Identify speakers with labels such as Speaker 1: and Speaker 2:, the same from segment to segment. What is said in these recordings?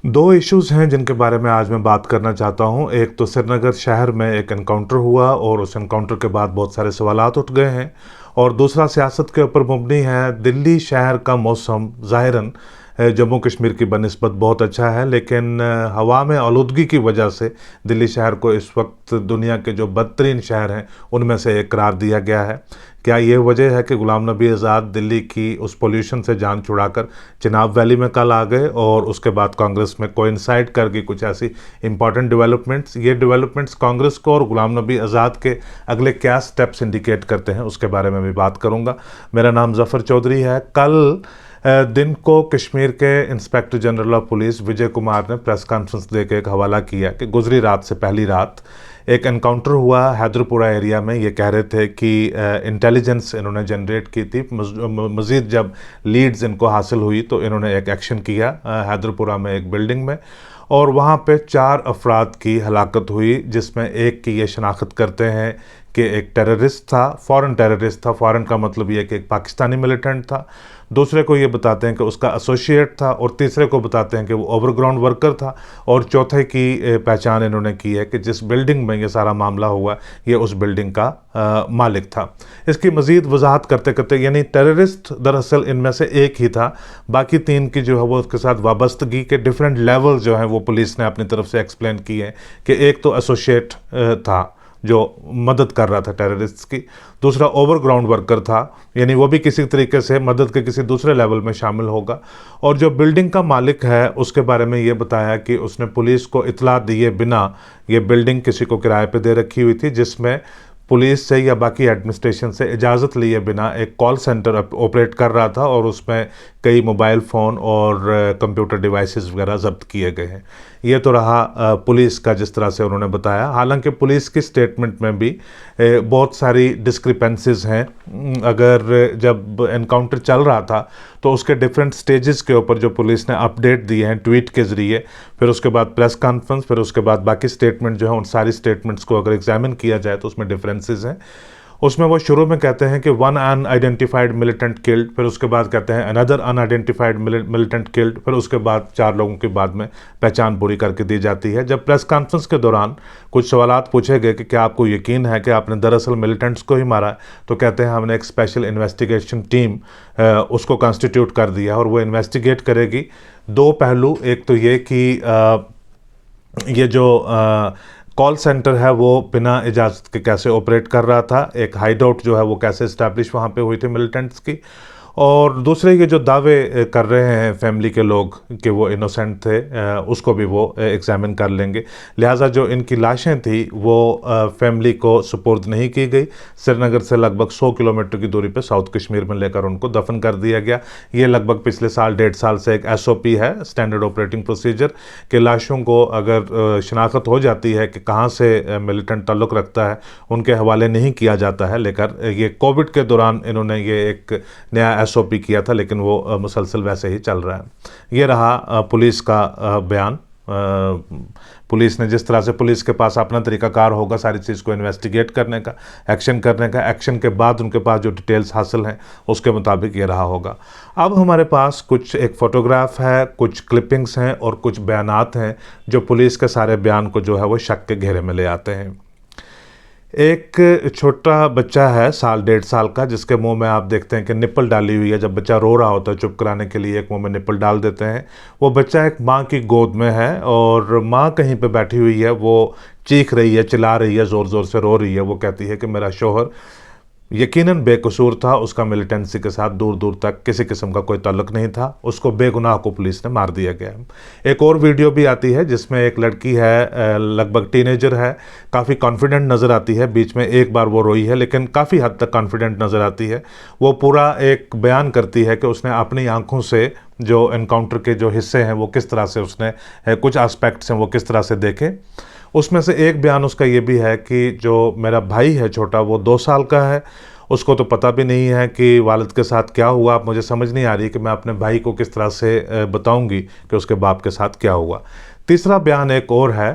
Speaker 1: दो इश्यूज़ हैं जिनके बारे में आज मैं बात करना चाहता हूं। एक तो श्रीनगर शहर में एक एनकाउंटर हुआ और उस एनकाउंटर के बाद बहुत सारे सवालात उठ गए हैं, और दूसरा सियासत के ऊपर मुबनी है। दिल्ली शहर का मौसम ज़ाहिरन जम्मू कश्मीर की बनिस्बत बहुत अच्छा है, लेकिन हवा में आलूदगी की वजह से दिल्ली शहर को इस वक्त दुनिया के जो बदतरीन शहर हैं उनमें से एक करार दिया गया है। क्या ये वजह है कि गुलाम नबी आज़ाद दिल्ली की उस पोल्यूशन से जान छुड़ाकर चिनाब वैली में कल आ गए और उसके बाद कांग्रेस में कोइंसाइड कर गई कुछ ऐसी इंपॉर्टेंट डेवलपमेंट्स? ये डेवलपमेंट्स कांग्रेस को और गुलाम नबी आज़ाद के अगले क्या स्टेप्स इंडिकेट करते हैं, उसके बारे में भी बात करूंगा। मेरा नाम ज़फ़र चौधरी है। कल दिन को कश्मीर के inspector general of police Vijay Kumar ने प्रेस कॉन्फ्रेंस देकर एक हवाला किया कि गुजरी रात से पहली रात एक एनकाउंटर हुआ हैदरपुरा एरिया में। ये कह रहे थे कि इंटेलिजेंस इन्होंने जनरेट की थी। मज़ीद जब लीड्स इनको हासिल हुई तो इन्होंने एक एक्शन किया हैदरपुरा में एक बिल्डिंग में, और वहाँ पे 4 अफराद की हलाकत हुई, जिसमें एक की ये शनाख्त करते हैं कि एक टेररिस्ट था, फॉरेन टेररिस्ट था। फॉरेन का मतलब ये कि एक पाकिस्तानी मिलिटेंट था। दूसरे को ये बताते हैं कि उसका एसोसिएट था, और तीसरे को बताते हैं कि वो ओवरग्राउंड वर्कर था, और चौथे की पहचान इन्होंने की है कि जिस बिल्डिंग में ये सारा मामला हुआ ये उस बिल्डिंग का मालिक था। इसकी मज़ीद वजाहत करते करते, यानी टेररिस्ट दरअसल इनमें से एक ही था, बाकी 3 की जो है वो उसके साथ वाबस्तगी के डिफरेंट लेवल जो हैं वो पुलिस ने अपनी तरफ से एक्सप्लेन किए हैं कि एक तो एसोसिएट था जो मदद कर रहा था टेररिस्ट की, दूसरा ओवरग्राउंड वर्कर था, यानी वो भी किसी तरीके से मदद के किसी दूसरे लेवल में शामिल होगा, और जो बिल्डिंग का मालिक है उसके बारे में ये बताया कि उसने पुलिस को इतला दिए बिना ये बिल्डिंग किसी को किराए पे दे रखी हुई थी, जिसमें पुलिस से या बाकी एडमिनिस्ट्रेशन से इजाज़त लिए बिना एक कॉल सेंटर ऑपरेट कर रहा था, और उसमें कई मोबाइल फ़ोन और कंप्यूटर डिवाइसेस वगैरह जब्त किए गए हैं। ये तो रहा पुलिस का जिस तरह से उन्होंने बताया। हालांकि पुलिस की स्टेटमेंट में भी बहुत सारी डिस्क्रिपेंसीज हैं। अगर जब एनकाउंटर चल रहा था तो उसके डिफरेंट स्टेजेस के ऊपर जो पुलिस ने अपडेट दिए हैं ट्वीट के ज़रिए, फिर उसके बाद प्रेस कॉन्फ्रेंस, फिर उसके बाद बाकी स्टेटमेंट जो है, उन सारी स्टेटमेंट्स को अगर एग्जामिन किया जाए तो उसमें डिफरेंसेस हैं। उसमें वो शुरू में कहते हैं कि 1 अनआइडेंटिफाइड मिलिटेंट किल्ड, फिर उसके बाद कहते हैं अनदर अनआइडेंटिफाइड मिलिटेंट किल्ड, फिर उसके बाद 4 लोगों के बाद में पहचान पूरी करके दी जाती है। जब प्रेस कॉन्फ्रेंस के दौरान कुछ सवालात पूछे गए कि क्या आपको यकीन है कि आपने दरअसल मिलिटेंट्स को ही मारा है, तो कहते हैं हमने एक स्पेशल इन्वेस्टिगेशन टीम उसको कॉन्स्टिट्यूट कर दिया और वो इन्वेस्टिगेट करेगी। 2 पहलू, एक तो ये कि ये जो कॉल सेंटर है वो बिना इजाज़त के कैसे ऑपरेट कर रहा था, एक हाइडआउट जो है वो कैसे इस्टेब्लिश वहाँ पे हुई थी मिलिटेंट्स की, और दूसरे ये जो दावे कर रहे हैं फैमिली के लोग कि वो इनोसेंट थे, उसको भी वो एग्जामिन कर लेंगे। लिहाजा जो इनकी लाशें थी वो फैमिली को सुपुर्द नहीं की गई। श्रीनगर से लगभग 100 किलोमीटर की दूरी पे साउथ कश्मीर में लेकर उनको दफन कर दिया गया। ये लगभग पिछले साल 1.5 साल से एक SOP है, स्टैंडर्ड ऑपरेटिंग प्रोसीजर, कि लाशों को अगर शनाख्त हो जाती है कि कहाँ से मिलिटेंट ताल्लुक़ रखता है, उनके हवाले नहीं किया जाता है। लेकर ये कोविड के दौरान इन्होंने ये एक नया SOP किया था, लेकिन वो मुसलसल वैसे ही चल रहा है। ये रहा पुलिस का बयान। पुलिस ने जिस तरह से, पुलिस के पास अपना तरीकाकार होगा सारी चीज़ को इन्वेस्टिगेट करने का, एक्शन करने का, एक्शन के बाद उनके पास जो डिटेल्स हासिल हैं उसके मुताबिक ये रहा होगा। अब हमारे पास कुछ एक फ़ोटोग्राफ है, कुछ क्लिपिंग्स हैं और कुछ बयानात हैं जो पुलिस के सारे बयान को जो है वो शक के घेरे में ले आते हैं। एक छोटा बच्चा है 1.5 साल का, जिसके मुंह में आप देखते हैं कि निप्पल डाली हुई है। जब बच्चा रो रहा होता है चुप कराने के लिए एक मुंह में निप्पल डाल देते हैं। वो बच्चा एक माँ की गोद में है और माँ कहीं पे बैठी हुई है, वो चीख रही है, चिल्ला रही है, ज़ोर ज़ोर से रो रही है। वो कहती है कि मेरा शौहर यकीनन बेकसूर था, उसका मिलिटेंसी के साथ दूर दूर तक किसी किस्म का कोई ताल्लुक नहीं था, उसको बेगुनाह को पुलिस ने मार दिया गया। एक और वीडियो भी आती है जिसमें एक लड़की है, लगभग टीनेजर है, काफ़ी कॉन्फिडेंट नज़र आती है। बीच में एक बार वो रोई है लेकिन काफ़ी हद तक कॉन्फिडेंट नज़र आती है। वो पूरा एक बयान करती है कि उसने अपनी आंखों से जो एनकाउंटर के जो हिस्से हैं वो किस तरह से उसने, कुछ एस्पेक्ट्स हैं वो किस तरह से देखे। उसमें से एक बयान उसका ये भी है कि जो मेरा भाई है छोटा, वो 2 साल का है, उसको तो पता भी नहीं है कि वालिद के साथ क्या हुआ। मुझे समझ नहीं आ रही कि मैं अपने भाई को किस तरह से बताऊंगी कि उसके बाप के साथ क्या हुआ। तीसरा बयान एक और है,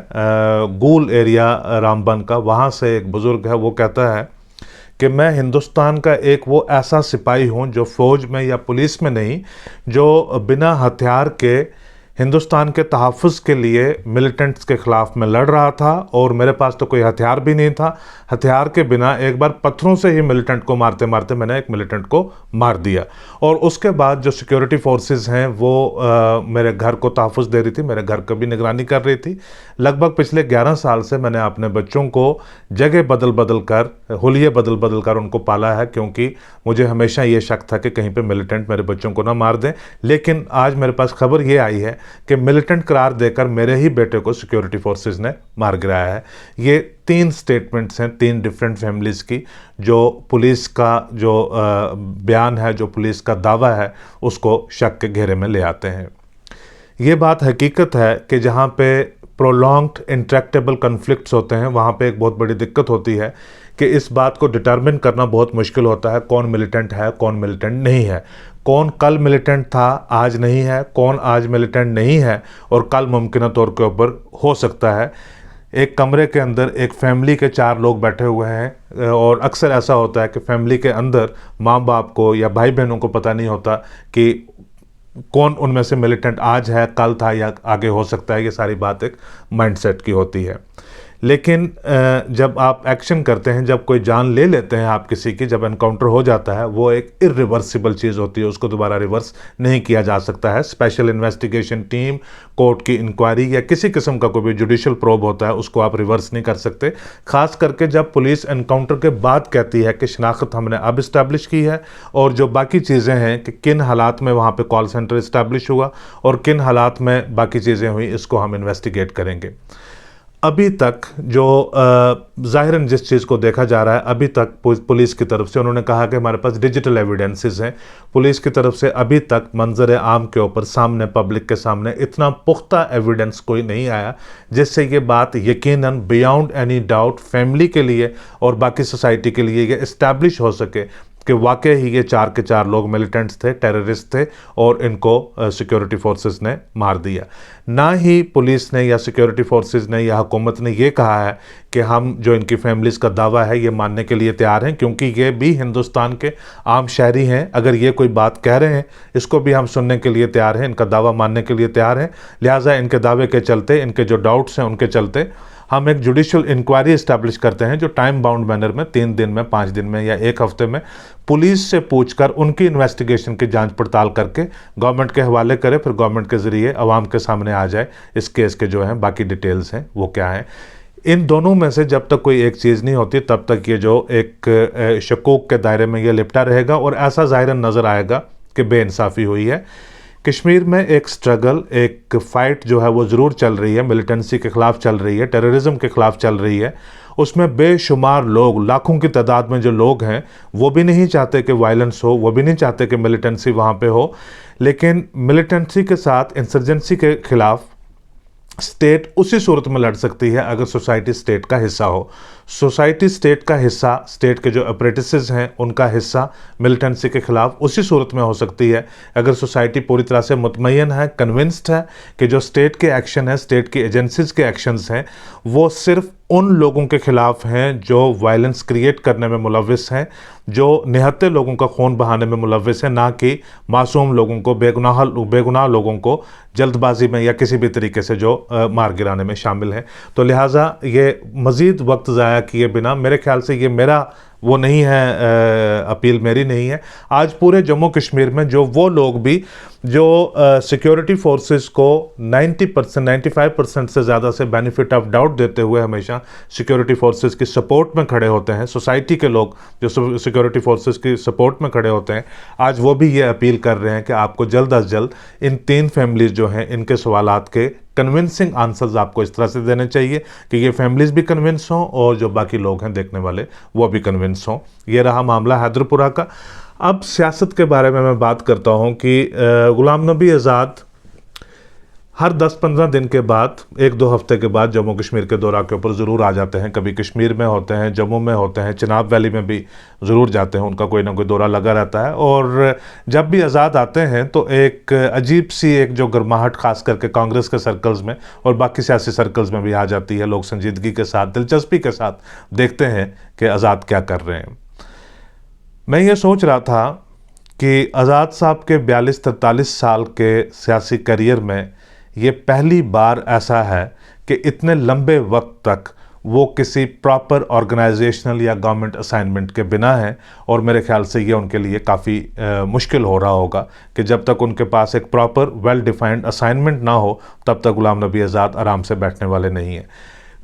Speaker 1: गूल एरिया रामबन का। वहाँ से एक बुज़ुर्ग है, वो कहता है कि मैं हिंदुस्तान का एक वो ऐसा सिपाही हूँ जो फ़ौज में या पुलिस में नहीं, जो बिना हथियार के हिंदुस्तान के तहफ़्फ़ुज़ के लिए मिलिटेंट्स के ख़िलाफ़ मैं लड़ रहा था और मेरे पास तो कोई हथियार भी नहीं था। हथियार के बिना एक बार पत्थरों से ही मिलिटेंट को मारते मारते मैंने एक मिलिटेंट को मार दिया। और उसके बाद जो सिक्योरिटी फोर्सेस हैं वो मेरे घर को तहफ़्फ़ुज़ दे रही थी, मेरे घर की भी निगरानी कर रही थी। लगभग पिछले 11 साल से मैंने अपने बच्चों को जगह बदल बदल कर, हुलिये बदल बदल कर उनको पाला है, क्योंकि मुझे हमेशा ये शक था कि कहीं पे मिलिटेंट मेरे बच्चों को ना मार दें। लेकिन आज मेरे पास खबर ये आई है कि मिलिटेंट करार देकर मेरे ही बेटे को सिक्योरिटी फोर्सेस ने मार गिराया है। ये 3 स्टेटमेंट्स हैं 3 डिफरेंट फैमिलीज़ की, जो पुलिस का जो बयान है, जो पुलिस का दावा है, उसको शक के घेरे में ले आते हैं। ये बात हकीकत है कि जहाँ पे प्रोलॉन्ग्ड इंट्रैक्टेबल कन्फ्लिक्ट्स होते हैं, वहाँ पे एक बहुत बड़ी दिक्कत होती है कि इस बात को डिटरमिन करना बहुत मुश्किल होता है कौन मिलिटेंट है, कौन मिलिटेंट नहीं है, कौन कल मिलिटेंट था आज नहीं है, कौन आज मिलिटेंट नहीं है और कल मुमकिन तौर के ऊपर हो सकता है। एक कमरे के अंदर एक फैमिली के 4 लोग बैठे हुए हैं और अक्सर ऐसा होता है कि फैमिली के अंदर माँ बाप को या भाई बहनों को पता नहीं होता कि कौन उनमें से मिलिटेंट आज है, कल था या आगे हो सकता है। ये सारी बात एक माइंडसेट की होती है। लेकिन जब आप एक्शन करते हैं, जब कोई जान ले लेते हैं आप किसी की, जब एनकाउंटर हो जाता है, वो एक इरिवर्सिबल चीज़ होती है, उसको दोबारा रिवर्स नहीं किया जा सकता है। स्पेशल इन्वेस्टिगेशन टीम, कोर्ट की इंक्वायरी या किसी किस्म का कोई भी जुडिशल प्रोब होता है, उसको आप रिवर्स नहीं कर सकते। खास करके जब पुलिस एनकाउंटर के बाद कहती है कि शनाख्त हमने अब इस्टेब्लिश की है और जो बाकी चीज़ें हैं कि किन हालात में वहाँ पर कॉल सेंटर इस्टेब्लिश हुआ और किन हालात में बाकी चीज़ें हुई, इसको हम इन्वेस्टिगेट करेंगे। अभी तक जो ज़ाहिरन जिस चीज़ को देखा जा रहा है, अभी तक पुलिस की तरफ से उन्होंने कहा कि हमारे पास डिजिटल एविडेंसेस हैं, पुलिस की तरफ से अभी तक मंजर आम के ऊपर सामने, पब्लिक के सामने इतना पुख्ता एविडेंस कोई नहीं आया जिससे ये बात यकीनन बियॉन्ड एनी डाउट फैमिली के लिए और बाकी सोसाइटी के लिए ये इस्टेब्लिश हो सके कि वाकई ही ये 4 के 4 लोग मिलिटेंट्स थे, टेररिस्ट थे और इनको सिक्योरिटी फोर्सेस ने मार दिया। ना ही पुलिस ने या सिक्योरिटी फोर्सेस ने या हुकूमत ने ये कहा है कि हम जो इनकी फैमिलीज़ का दावा है ये मानने के लिए तैयार हैं, क्योंकि ये भी हिंदुस्तान के आम शहरी हैं। अगर ये कोई बात कह रहे हैं, इसको भी हम सुनने के लिए तैयार हैं, इनका दावा मानने के लिए तैयार हैं। लिहाजा इनके दावे के चलते, इनके जो डाउट्स हैं उनके चलते हम एक जुडिशल इंक्वायरी इस्टेब्लिश करते हैं, जो टाइम बाउंड मैनर में 3 दिन में, 5 दिन में या 1 हफ्ते में पुलिस से पूछकर उनकी इन्वेस्टिगेशन की जांच पड़ताल करके गवर्नमेंट के हवाले करे, फिर गवर्नमेंट के ज़रिए आवाम के सामने आ जाए इस केस के जो हैं बाकी डिटेल्स हैं वो क्या हैं। इन दोनों में से जब तक कोई एक चीज़ नहीं होती तब तक ये जो एक शकूक के दायरे में ये लिपटा रहेगा और ऐसा ज़ाहिरन नज़र आएगा कि बेइंसाफ़ी हुई है। कश्मीर में एक स्ट्रगल, एक फ़ाइट जो है वो ज़रूर चल रही है, मिलिटेंसी के ख़िलाफ़ चल रही है, टेररिज्म के ख़िलाफ़ चल रही है। उसमें बेशुमार लोग, लाखों की तादाद में जो लोग हैं, वो भी नहीं चाहते कि वायलेंस हो, वो भी नहीं चाहते कि मिलिटेंसी वहाँ पे हो। लेकिन मिलिटेंसी के साथ इंसर्जेंसी के ख़िलाफ़ स्टेट उसी सूरत में लड़ सकती है अगर सोसाइटी स्टेट का हिस्सा हो। सोसाइटी स्टेट का हिस्सा, स्टेट के जो अप्रेंटिसेस हैं उनका हिस्सा मिलिटेंसी के ख़िलाफ़ उसी सूरत में हो सकती है अगर सोसाइटी पूरी तरह से मुतमय्यन है, कन्विंस्ड है कि जो स्टेट के एक्शन है, स्टेट की एजेंसीज़ के एक्शंस हैं, वो सिर्फ उन लोगों के ख़िलाफ़ हैं जो वायलेंस क्रिएट करने में मुलव्विस हैं, जो निहत्ते लोगों का खून बहाने में मुलव्विस हैं, ना कि मासूम लोगों को, बेगुनाह लोगों को जल्दबाजी में या किसी भी तरीके से जो मार गिराने में शामिल हैं। तो लिहाजा ये मज़ीद वक्त ज़ाया किए बिना, मेरे ख्याल से ये मेरा वो नहीं है, अपील मेरी नहीं है। आज पूरे जम्मू कश्मीर में जो वो लोग भी जो सिक्योरिटी फोर्सेस को 90%, 95% से ज़्यादा से बेनिफिट ऑफ डाउट देते हुए हमेशा सिक्योरिटी फोर्सेस की सपोर्ट में खड़े होते हैं, सोसाइटी के लोग जो सिक्योरिटी फोर्सेस की सपोर्ट में खड़े होते हैं, आज वो भी ये अपील कर रहे हैं कि आपको जल्द अज जल्द इन 3 फैमिलीज़ जो हैं इनके सवालात के कन्विंसिंग आंसर्स आपको इस तरह से देने चाहिए कि ये फैमिलीज़ भी कन्विंस हों और जो बाकी लोग हैं देखने वाले वो भी कन्विंस हों। ये रहा मामला हैदरपुरा का। अब सियासत के बारे में मैं बात करता हूँ कि गुलाम नबी आज़ाद हर 10-15 दिन के बाद, 1-2 हफ्ते के बाद जम्मू कश्मीर के दौरा के ऊपर ज़रूर आ जाते हैं। कभी कश्मीर में होते हैं, जम्मू में होते हैं, चिनाब वैली में भी ज़रूर जाते हैं, उनका कोई ना कोई दौरा लगा रहता है। और जब भी आज़ाद आते हैं तो एक अजीब सी एक जो गर्माहट ख़ास करके कांग्रेस के सर्कल्स में और बाकी सियासी सर्कल्स में भी आ जाती है। लोग संजीदगी के साथ, दिलचस्पी के साथ देखते हैं कि आज़ाद क्या कर रहे हैं। मैं ये सोच रहा था कि आज़ाद साहब के 42-43 साल के सियासी करियर में ये पहली बार ऐसा है कि इतने लंबे वक्त तक वो किसी प्रॉपर ऑर्गेनाइजेशनल या गवर्नमेंट असाइनमेंट के बिना है, और मेरे ख्याल से ये उनके लिए काफ़ी मुश्किल हो रहा होगा कि जब तक उनके पास एक प्रॉपर वेल डिफाइंड असाइनमेंट ना हो तब तक गुलाम नबी आज़ाद आराम से बैठने वाले नहीं हैं।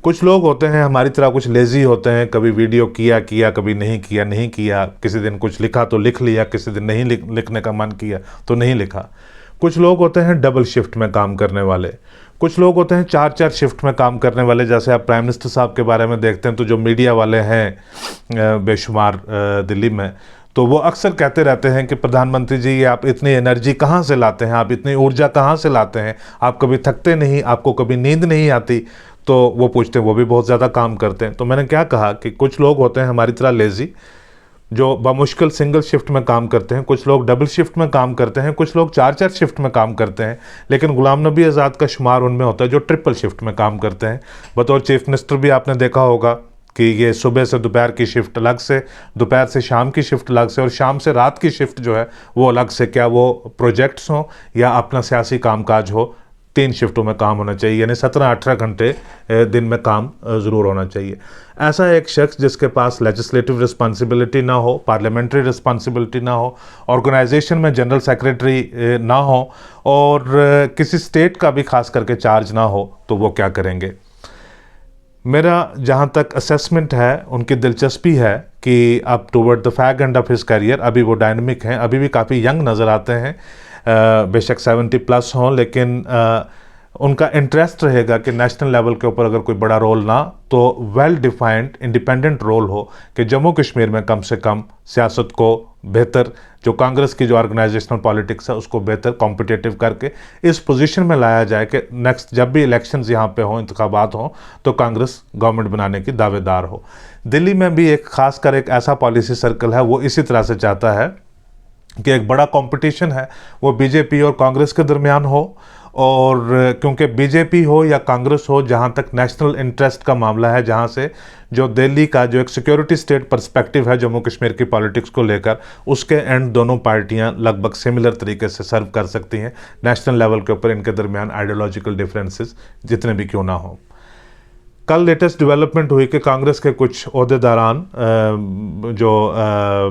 Speaker 1: कुछ लोग होते हैं हमारी तरह, कुछ लेज़ी होते हैं, कभी वीडियो किया कभी नहीं किया, किसी दिन कुछ लिखा तो लिख लिया, किसी दिन नहीं लिखने का मन किया तो नहीं लिखा। कुछ लोग होते हैं डबल शिफ्ट में काम करने वाले, कुछ लोग होते हैं 4-4 शिफ्ट में काम करने वाले। जैसे आप प्राइम मिनिस्टर साहब के बारे में देखते हैं तो जो मीडिया वाले हैं बेशुमार दिल्ली में, तो वो अक्सर कहते रहते हैं कि प्रधानमंत्री जी, ये आप इतनी एनर्जी कहाँ से लाते हैं, आप इतनी ऊर्जा कहाँ से लाते हैं, आप कभी थकते नहीं, आपको कभी नींद नहीं आती। तो वो पूछते हैं वो भी बहुत ज़्यादा काम करते हैं। तो मैंने क्या कहा कि कुछ लोग होते हैं हमारी तरह लेज़ी, जो बमुश्किल सिंगल शिफ्ट में काम करते हैं, कुछ लोग डबल शिफ्ट में काम करते हैं, कुछ लोग 4-4 शिफ्ट में काम करते हैं, लेकिन गुलाम नबी आज़ाद का शुमार उनमें होता है जो ट्रिपल शिफ्ट में काम करते हैं। बतौर चीफ मिनिस्टर भी आपने देखा होगा कि ये सुबह से दोपहर की शिफ्ट अलग से, दोपहर से शाम की शिफ्ट अलग से, और शाम से रात की शिफ्ट जो है वो अलग से। क्या वो प्रोजेक्ट्स हों या अपना सियासी कामकाज हो, 3 शिफ्टों में काम होना चाहिए, यानी 17-18 घंटे दिन में काम ज़रूर होना चाहिए। ऐसा एक शख्स जिसके पास लेजिस्लेटिव रिस्पॉन्सिबिलिटी ना हो, पार्लियामेंट्री रिस्पॉन्सिबिलिटी ना हो, ऑर्गेनाइजेशन में जनरल सेक्रेटरी ना हो, और किसी स्टेट का भी खास करके चार्ज ना हो, तो वो क्या करेंगे? मेरा जहाँ तक असेसमेंट है, उनकी दिलचस्पी है कि अब toward the fag end of his career अभी वो डायनामिक हैं, अभी भी काफ़ी यंग नज़र आते हैं, बेशक 70+ हों, लेकिन उनका इंटरेस्ट रहेगा कि नेशनल लेवल के ऊपर अगर कोई बड़ा रोल ना, तो वेल डिफाइंड इंडिपेंडेंट रोल हो कि जम्मू कश्मीर में कम से कम सियासत को बेहतर, जो कांग्रेस की जो ऑर्गेनाइजेशनल पॉलिटिक्स है उसको बेहतर कॉम्पिटिटिव करके इस पोजीशन में लाया जाए कि नेक्स्ट जब भी इलेक्शंस यहाँ पे हों, इंतखाबात हों, तो कांग्रेस गवर्नमेंट बनाने की दावेदार हो। दिल्ली में भी एक खासकर एक ऐसा पॉलिसी सर्कल है, वो इसी तरह से चाहता है कि एक बड़ा कंपटीशन है वो बीजेपी और कांग्रेस के दरमियान हो, और क्योंकि बीजेपी हो या कांग्रेस हो, जहाँ तक नेशनल इंटरेस्ट का मामला है, जहाँ से जो दिल्ली का जो एक सिक्योरिटी स्टेट पर्सपेक्टिव है जम्मू कश्मीर की पॉलिटिक्स को लेकर, उसके एंड दोनों पार्टियां लगभग सिमिलर तरीके से सर्व कर सकती हैं। नेशनल लेवल के ऊपर इनके दरमियान आइडियोलॉजिकल डिफरेंसेस जितने भी क्यों ना हो। कल लेटेस्ट डेवलपमेंट हुई कि कांग्रेस के कुछ ओहदेदारान जो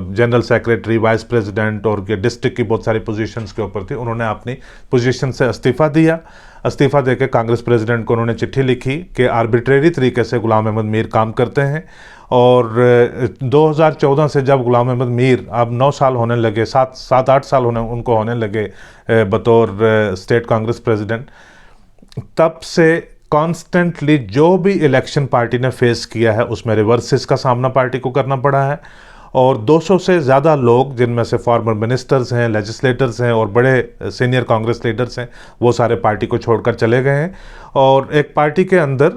Speaker 1: जनरल सेक्रेटरी, वाइस प्रेसिडेंट और डिस्ट्रिक्ट की बहुत सारी पोजीशंस के ऊपर थी, उन्होंने अपनी पोजीशन से इस्तीफ़ा दिया। इस्तीफ़ा देकर कांग्रेस प्रेसिडेंट को उन्होंने चिट्ठी लिखी कि आर्बिट्रेरी तरीके से गुलाम अहमद मीर काम करते हैं, और 2014 से जब गुलाम अहमद मीर अब 9 साल होने लगे, 7-8 साल उनको होने लगे बतौर स्टेट कांग्रेस प्रेसिडेंट, तब से कॉन्स्टेंटली जो भी इलेक्शन पार्टी ने फेस किया है उसमें रिवर्सेस का सामना पार्टी को करना पड़ा है, और 200 से ज़्यादा लोग, जिनमें से फॉर्मर मिनिस्टर्स हैं, लेजिस्लेटर्स हैं और बड़े सीनियर कांग्रेस लीडर्स हैं, वो सारे पार्टी को छोड़कर चले गए हैं। और एक पार्टी के अंदर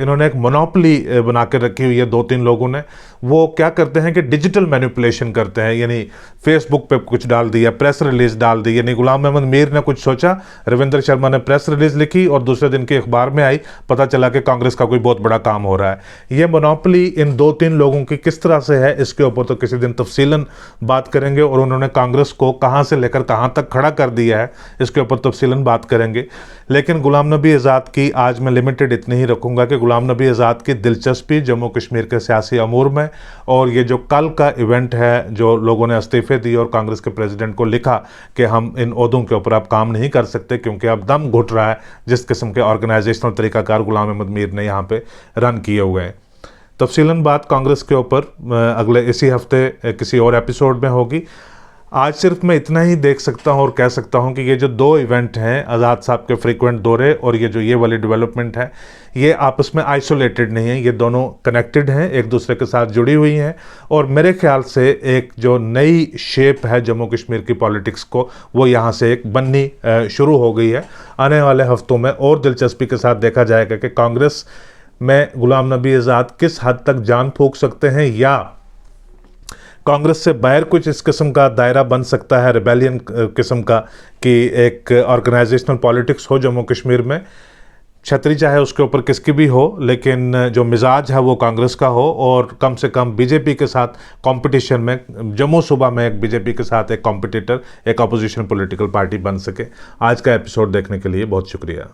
Speaker 1: इन्होंने एक मोनोपोली बना के रखी हुई है 2-3 लोगों ने। वो क्या करते हैं कि डिजिटल मैनिपुलेशन करते हैं, यानी फेसबुक पे कुछ डाल दिया, प्रेस रिलीज डाल दी, यानी गुलाम अहमद मीर ने कुछ सोचा, रविंद्र शर्मा ने प्रेस रिलीज लिखी और दूसरे दिन के अखबार में आई, पता चला कि कांग्रेस का कोई बहुत बड़ा काम हो रहा है। ये मोनोपोली इन 2-3 लोगों की किस तरह से है, इसके ऊपर तो किसी दिन तफसीलन बात करेंगे, और उन्होंने कांग्रेस को कहाँ से लेकर कहाँ तक खड़ा कर दिया है इसके ऊपर तफसीलन बात करेंगे। लेकिन गुलाम नबी आज़ाद की आज मैं लिमिटेड इतनी ही रखूँगा कि गुलाम नबी आज़ाद की दिलचस्पी जम्मू कश्मीर के सियासी अमूर में, और ये जो कल का इवेंट है, जो लोगों ने इस्तीफ़े दिए और कांग्रेस के प्रेसिडेंट को लिखा कि हम इन ओहदों के ऊपर अब काम नहीं कर सकते क्योंकि अब दम घुट रहा है जिस किस्म के ऑर्गेनाइजेशनल तरीकाकार गुलाम अहमद मीर ने यहाँ पे रन किए हुए हैं। तफसीलन बात कांग्रेस के ऊपर अगले इसी हफ्ते किसी और एपिसोड में होगी। आज सिर्फ मैं इतना ही देख सकता हूँ और कह सकता हूँ कि ये जो 2 इवेंट हैं, आज़ाद साहब के फ्रीक्वेंट दौरे और ये वाली डेवलपमेंट है, ये आपस में आइसोलेटेड नहीं है, ये दोनों कनेक्टेड हैं, एक दूसरे के साथ जुड़ी हुई हैं। और मेरे ख्याल से एक जो नई शेप है जम्मू कश्मीर की पॉलिटिक्स को, वो यहाँ से एक बननी शुरू हो गई है। आने वाले हफ्तों में और दिलचस्पी के साथ देखा जाएगा कि कांग्रेस में गुलाम नबी आज़ाद किस हद तक जान फूंक सकते हैं, या कांग्रेस से बाहर कुछ इस किस्म का दायरा बन सकता है, रिबेलियन किस्म का, कि एक ऑर्गेनाइजेशनल पॉलिटिक्स हो जम्मू कश्मीर में, छतरी चाहे उसके ऊपर किसकी भी हो, लेकिन जो मिजाज है वो कांग्रेस का हो और कम से कम बीजेपी के साथ कंपटीशन में, जम्मू सूबा में एक बीजेपी के साथ एक कॉम्पिटिटर, एक अपोजिशन पॉलिटिकल पार्टी बन सके। आज का एपिसोड देखने के लिए बहुत शुक्रिया।